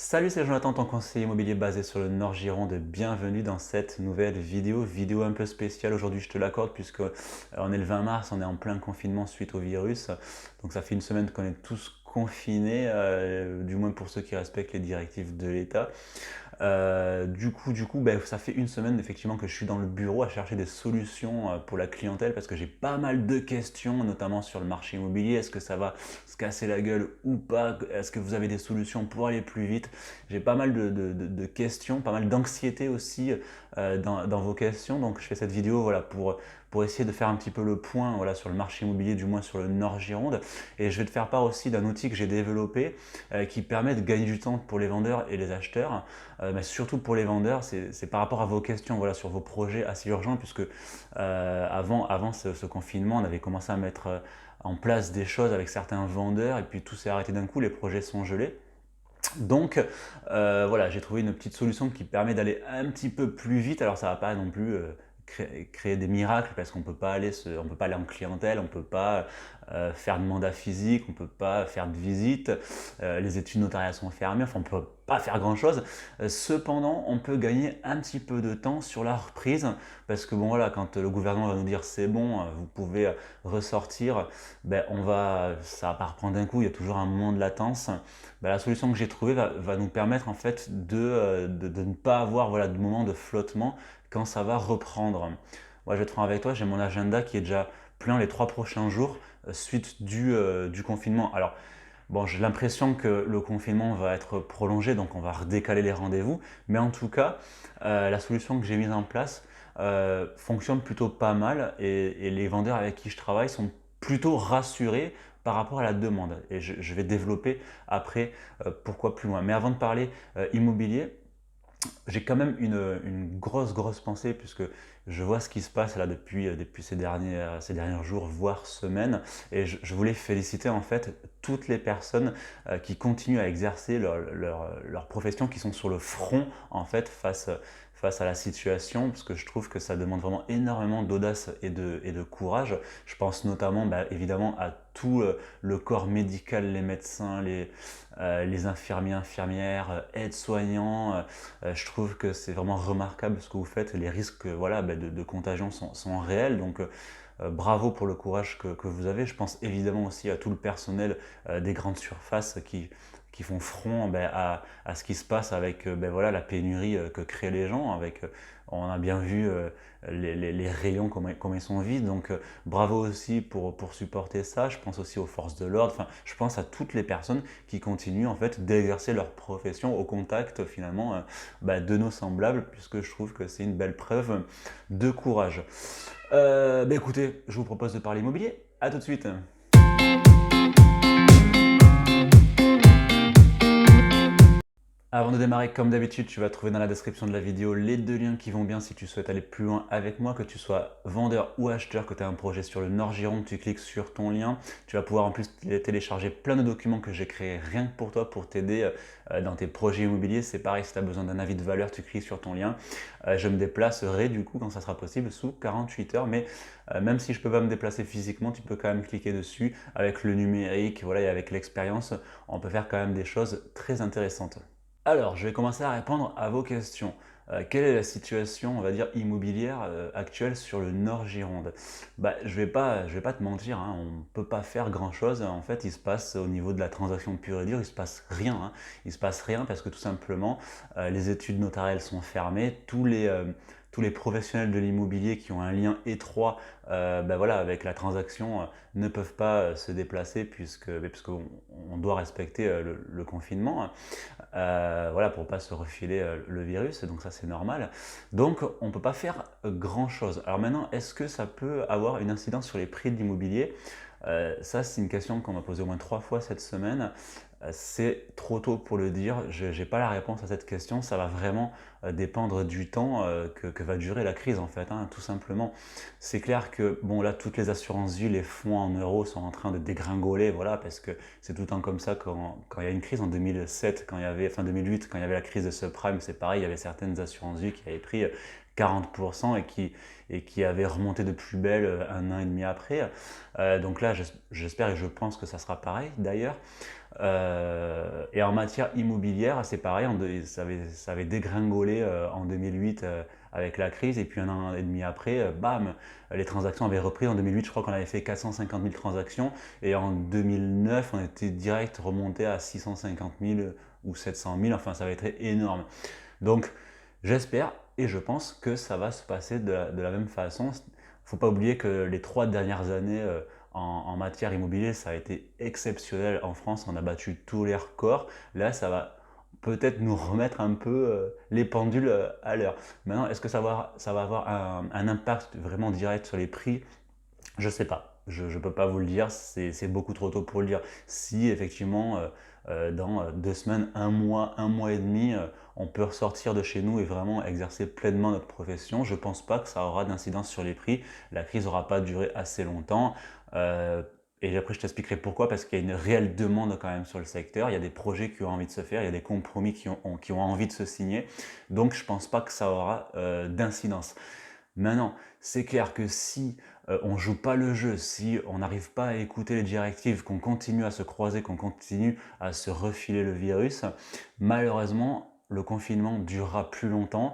Salut, c'est Jonathan, ton conseiller immobilier basé sur le Nord-Gironde. Bienvenue dans cette nouvelle vidéo un peu spéciale aujourd'hui, je te l'accorde, puisque on est le 20 mars, on est en plein confinement suite au virus. Donc ça fait une semaine qu'on est tous confinés, du moins pour ceux qui respectent les directives de l'État. Du coup, ça fait une semaine effectivement que je suis dans le bureau à chercher des solutions pour la clientèle parce que j'ai pas mal de questions, notamment sur le marché immobilier. Est-ce que ça va se casser la gueule ou pas? Est-ce que vous avez des solutions pour aller plus vite? J'ai pas mal de questions, pas mal d'anxiété aussi dans vos questions. Donc je fais cette vidéo voilà, pour essayer de faire un petit peu le point voilà, sur le marché immobilier, du moins sur le Nord-Gironde. Et je vais te faire part aussi d'un outil que j'ai développé qui permet de gagner du temps pour les vendeurs et les acheteurs. Mais surtout pour les vendeurs, c'est par rapport à vos questions voilà, sur vos projets assez urgents, puisque avant ce confinement, on avait commencé à mettre en place des choses avec certains vendeurs, et puis tout s'est arrêté d'un coup, les projets sont gelés. Donc voilà, j'ai trouvé une petite solution qui permet d'aller un petit peu plus vite. Alors ça va pas non plus créer des miracles parce qu'on on peut pas aller en clientèle, on peut pas faire de mandat physique, on peut pas faire de visite, les études notariales sont fermées, enfin on peut pas faire grand chose. Cependant, on peut gagner un petit peu de temps sur la reprise parce que bon voilà, quand le gouvernement va nous dire c'est bon, vous pouvez ressortir, ça va pas reprendre d'un coup, il y a toujours un moment de latence. La solution que j'ai trouvée va nous permettre en fait de ne pas avoir voilà, de moment de flottement quand ça va reprendre. Moi, je vais être franc avec toi, j'ai mon agenda qui est déjà plein les 3 prochains jours suite du confinement. Alors, bon, j'ai l'impression que le confinement va être prolongé, donc on va redécaler les rendez-vous. Mais en tout cas, la solution que j'ai mise en place fonctionne plutôt pas mal et les vendeurs avec qui je travaille sont plutôt rassurés par rapport à la demande. Et je vais développer après pourquoi plus loin. Mais avant de parler immobilier, j'ai quand même une grosse pensée puisque je vois ce qui se passe là depuis ces derniers jours, voire semaines. Et je voulais féliciter en fait toutes les personnes qui continuent à exercer leur profession, qui sont sur le front en fait face à la situation, parce que je trouve que ça demande vraiment énormément d'audace et de courage. Je pense notamment évidemment à tout le corps médical, les médecins, les infirmiers, infirmières, aides-soignants. Je trouve que c'est vraiment remarquable ce que vous faites. Les risques voilà, de contagion sont réels. Donc bravo pour le courage que vous avez. Je pense évidemment aussi à tout le personnel des grandes surfaces qui font front à ce qui se passe avec voilà, la pénurie que créent les gens. On a bien vu les rayons, comment ils sont vides. Donc bravo aussi pour supporter ça. Je pense aussi aux forces de l'ordre. Enfin, je pense à toutes les personnes qui continuent en fait d'exercer leur profession au contact finalement de nos semblables, puisque je trouve que c'est une belle preuve de courage. Écoutez, je vous propose de parler immobilier. À tout de suite. Avant de démarrer, comme d'habitude, tu vas trouver dans la description de la vidéo les 2 liens qui vont bien si tu souhaites aller plus loin avec moi, que tu sois vendeur ou acheteur, que tu as un projet sur le Nord-Gironde, tu cliques sur ton lien. Tu vas pouvoir en plus télécharger plein de documents que j'ai créés rien que pour toi pour t'aider dans tes projets immobiliers. C'est pareil, si tu as besoin d'un avis de valeur, tu cliques sur ton lien. Je me déplacerai du coup quand ça sera possible sous 48 heures, mais même si je ne peux pas me déplacer physiquement, tu peux quand même cliquer dessus. Avec le numérique voilà, et avec l'expérience, on peut faire quand même des choses très intéressantes. Alors, je vais commencer à répondre à vos questions. Quelle est la situation, on va dire, immobilière actuelle sur le Nord-Gironde? Je vais pas te mentir, hein, on ne peut pas faire grand-chose. En fait, il se passe au niveau de la transaction pure et dure, il se passe rien. Hein. Il se passe rien parce que tout simplement, les études notariales sont fermées. Tous les professionnels de l'immobilier qui ont un lien étroit voilà, avec la transaction ne peuvent pas se déplacer puisqu'on on doit respecter le confinement. Voilà, pour ne pas se refiler le virus, donc ça c'est normal. Donc on ne peut pas faire grand-chose. Alors maintenant, est-ce que ça peut avoir une incidence sur les prix de l'immobilier? Ça, c'est une question qu'on m'a posée au moins 3 fois cette semaine. C'est trop tôt pour le dire. Je n'ai pas la réponse à cette question. Ça va vraiment dépendre du temps que va durer la crise, en fait, hein, tout simplement. C'est clair que, bon, là, toutes les assurances vie, les fonds en euros sont en train de dégringoler, voilà, parce que c'est tout le temps comme ça quand il y a une crise en 2007, enfin 2008, quand il y avait la crise de subprime, c'est pareil, il y avait certaines assurances vie qui avaient pris 40% et qui avait remonté de plus belle un an et demi après. Donc là, j'espère et je pense que ça sera pareil d'ailleurs. Et en matière immobilière, c'est pareil, ça avait dégringolé en 2008 avec la crise, et puis un an et demi après, bam, les transactions avaient repris. En 2008, je crois qu'on avait fait 450 000 transactions, et en 2009, on était direct remonté à 650 000 ou 700 000, enfin ça va être énorme. Donc j'espère et je pense que ça va se passer de la même façon. Faut pas oublier que les 3 dernières années en matière immobilière, ça a été exceptionnel en France. On a battu tous les records. Là, ça va peut-être nous remettre un peu les pendules à l'heure. Maintenant, est-ce que ça va avoir un impact vraiment direct sur les prix? Je sais pas. Je ne peux pas vous le dire, c'est beaucoup trop tôt pour le dire. Si effectivement, dans 2 semaines, un mois et demi, on peut ressortir de chez nous et vraiment exercer pleinement notre profession, je ne pense pas que ça aura d'incidence sur les prix. La crise n'aura pas duré assez longtemps. Euh, et après, je t'expliquerai pourquoi, parce qu'il y a une réelle demande quand même sur le secteur. Il y a des projets qui ont envie de se faire, il y a des compromis qui ont envie de se signer. Donc, je ne pense pas que ça aura d'incidence. Maintenant, c'est clair que si on ne joue pas le jeu, si on n'arrive pas à écouter les directives, qu'on continue à se croiser, qu'on continue à se refiler le virus, malheureusement, le confinement durera plus longtemps.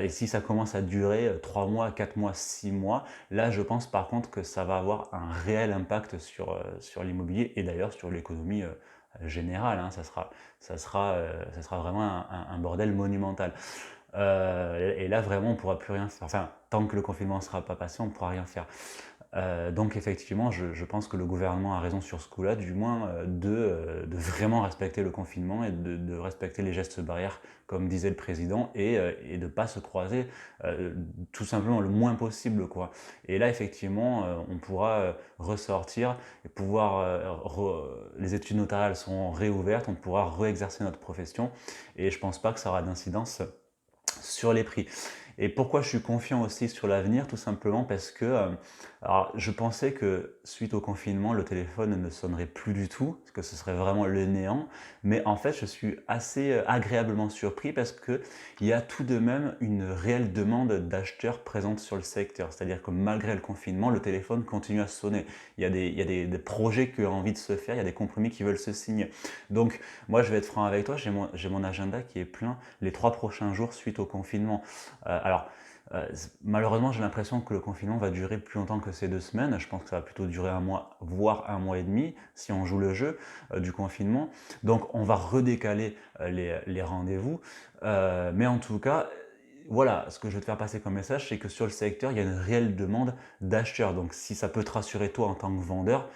Et si ça commence à durer 3 mois, 4 mois, 6 mois, là, je pense par contre que ça va avoir un réel impact sur l'immobilier et d'ailleurs sur l'économie générale, hein. Ça sera vraiment un bordel monumental. Et là, vraiment, on ne pourra plus rien faire. Enfin, tant que le confinement ne sera pas passé, on ne pourra rien faire. Donc effectivement, je pense que le gouvernement a raison sur ce coup-là, du moins de vraiment respecter le confinement et de respecter les gestes barrières, comme disait le président, et de ne pas se croiser tout simplement le moins possible, quoi. Et là, effectivement, on pourra ressortir et pouvoir... les études notariales sont réouvertes, on pourra réexercer notre profession, et je ne pense pas que ça aura d'incidence sur les prix. Et pourquoi je suis confiant aussi sur l'avenir? Tout simplement parce que alors, je pensais que suite au confinement, le téléphone ne sonnerait plus du tout, que ce serait vraiment le néant. Mais en fait, je suis assez agréablement surpris parce qu'il y a tout de même une réelle demande d'acheteurs présente sur le secteur. C'est-à-dire que malgré le confinement, le téléphone continue à sonner. Il y a des projets qui ont envie de se faire, il y a des compromis qui veulent se signer. Donc, moi, je vais être franc avec toi, j'ai mon agenda qui est plein les 3 prochains jours suite au confinement. Alors, malheureusement, j'ai l'impression que le confinement va durer plus longtemps que ces 2 semaines. Je pense que ça va plutôt durer un mois, voire un mois et demi, si on joue le jeu du confinement. Donc, on va redécaler les rendez-vous. Mais en tout cas, voilà, ce que je veux te faire passer comme message, c'est que sur le secteur, il y a une réelle demande d'acheteurs. Donc, si ça peut te rassurer toi en tant que vendeur,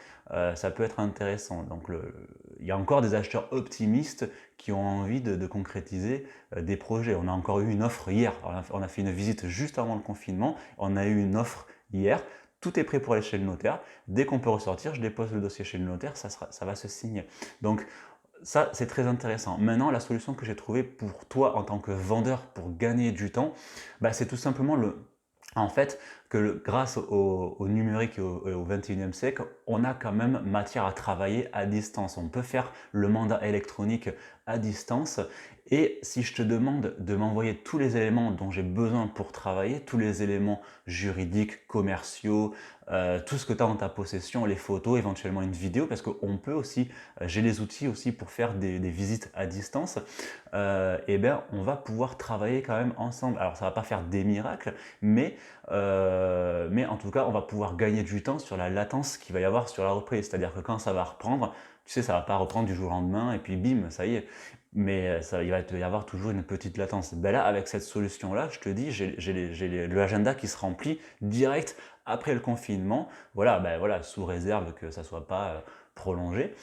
ça peut être intéressant. Donc, il y a encore des acheteurs optimistes qui ont envie de concrétiser des projets. On a encore eu une offre hier. On a fait une visite juste avant le confinement. On a eu une offre hier. Tout est prêt pour aller chez le notaire. Dès qu'on peut ressortir, je dépose le dossier chez le notaire, ça va se signer. Donc, ça, c'est très intéressant. Maintenant, la solution que j'ai trouvée pour toi en tant que vendeur pour gagner du temps, bah, c'est tout simplement en fait, grâce au numérique et au 21e siècle, on a quand même matière à travailler à distance. On peut faire le mandat électronique à distance. Et si je te demande de m'envoyer tous les éléments dont j'ai besoin pour travailler, tous les éléments juridiques, commerciaux, tout ce que tu as en ta possession, les photos, éventuellement une vidéo, parce qu'on peut aussi, j'ai les outils aussi pour faire des visites à distance, et bien on va pouvoir travailler quand même ensemble. Alors ça ne va pas faire des miracles, mais en tout cas, on va pouvoir gagner du temps sur la latence qu'il va y avoir sur la reprise. C'est-à-dire que quand ça va reprendre, tu sais, ça ne va pas reprendre du jour au lendemain et puis bim, ça y est. Mais il va y avoir toujours une petite latence. Ben là, avec cette solution-là, je te dis, j'ai l'agenda qui se remplit direct après le confinement. Voilà, ben voilà, sous réserve que ça ne soit pas prolongé.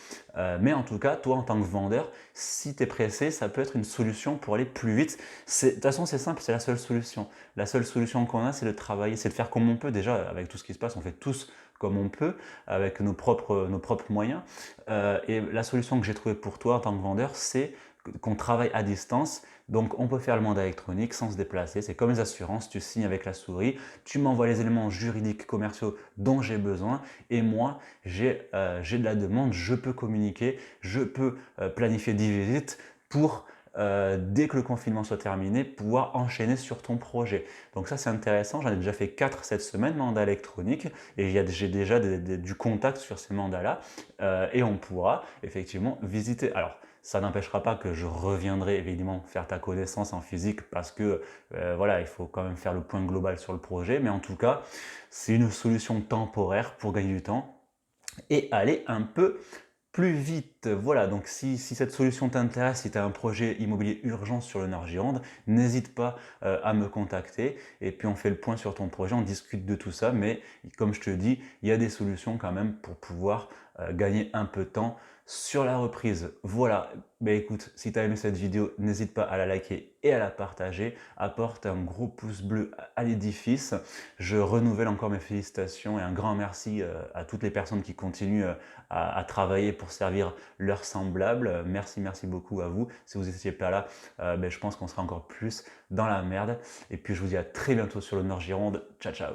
Mais en tout cas, toi, en tant que vendeur, si tu es pressé, ça peut être une solution pour aller plus vite. De toute façon, c'est simple, c'est la seule solution. La seule solution qu'on a, c'est de travailler, c'est de faire comme on peut. Déjà, avec tout ce qui se passe, on fait tous comme on peut, avec nos propres moyens. Et la solution que j'ai trouvée pour toi en tant que vendeur, c'est qu'on travaille à distance. Donc, on peut faire le mandat électronique sans se déplacer. C'est comme les assurances, tu signes avec la souris, tu m'envoies les éléments juridiques, commerciaux dont j'ai besoin. Et moi, j'ai de la demande, je peux communiquer, je peux planifier 10 visites pour dès que le confinement soit terminé, pouvoir enchaîner sur ton projet. Donc ça, c'est intéressant. J'en ai déjà fait 4 cette semaine, mandats électroniques, et j'ai déjà du contact sur ces mandats-là, et on pourra effectivement visiter. Alors, ça n'empêchera pas que je reviendrai évidemment faire ta connaissance en physique parce que voilà, il faut quand même faire le point global sur le projet, mais en tout cas, c'est une solution temporaire pour gagner du temps et aller un peu plus vite. Voilà, donc si cette solution t'intéresse, si tu as un projet immobilier urgent sur le Nord-Gironde, n'hésite pas à me contacter et puis on fait le point sur ton projet, on discute de tout ça, mais comme je te dis, il y a des solutions quand même pour pouvoir gagner un peu de temps sur la reprise. Voilà, ben écoute, si tu as aimé cette vidéo, n'hésite pas à la liker et à la partager, apporte un gros pouce bleu à l'édifice. Je renouvelle encore mes félicitations et un grand merci à toutes les personnes qui continuent à travailler pour servir leurs semblables. Merci, merci beaucoup à vous. Si vous n'étiez pas là, ben, je pense qu'on sera encore plus dans la merde. Et puis je vous dis à très bientôt sur le Nord Gironde. Ciao, ciao.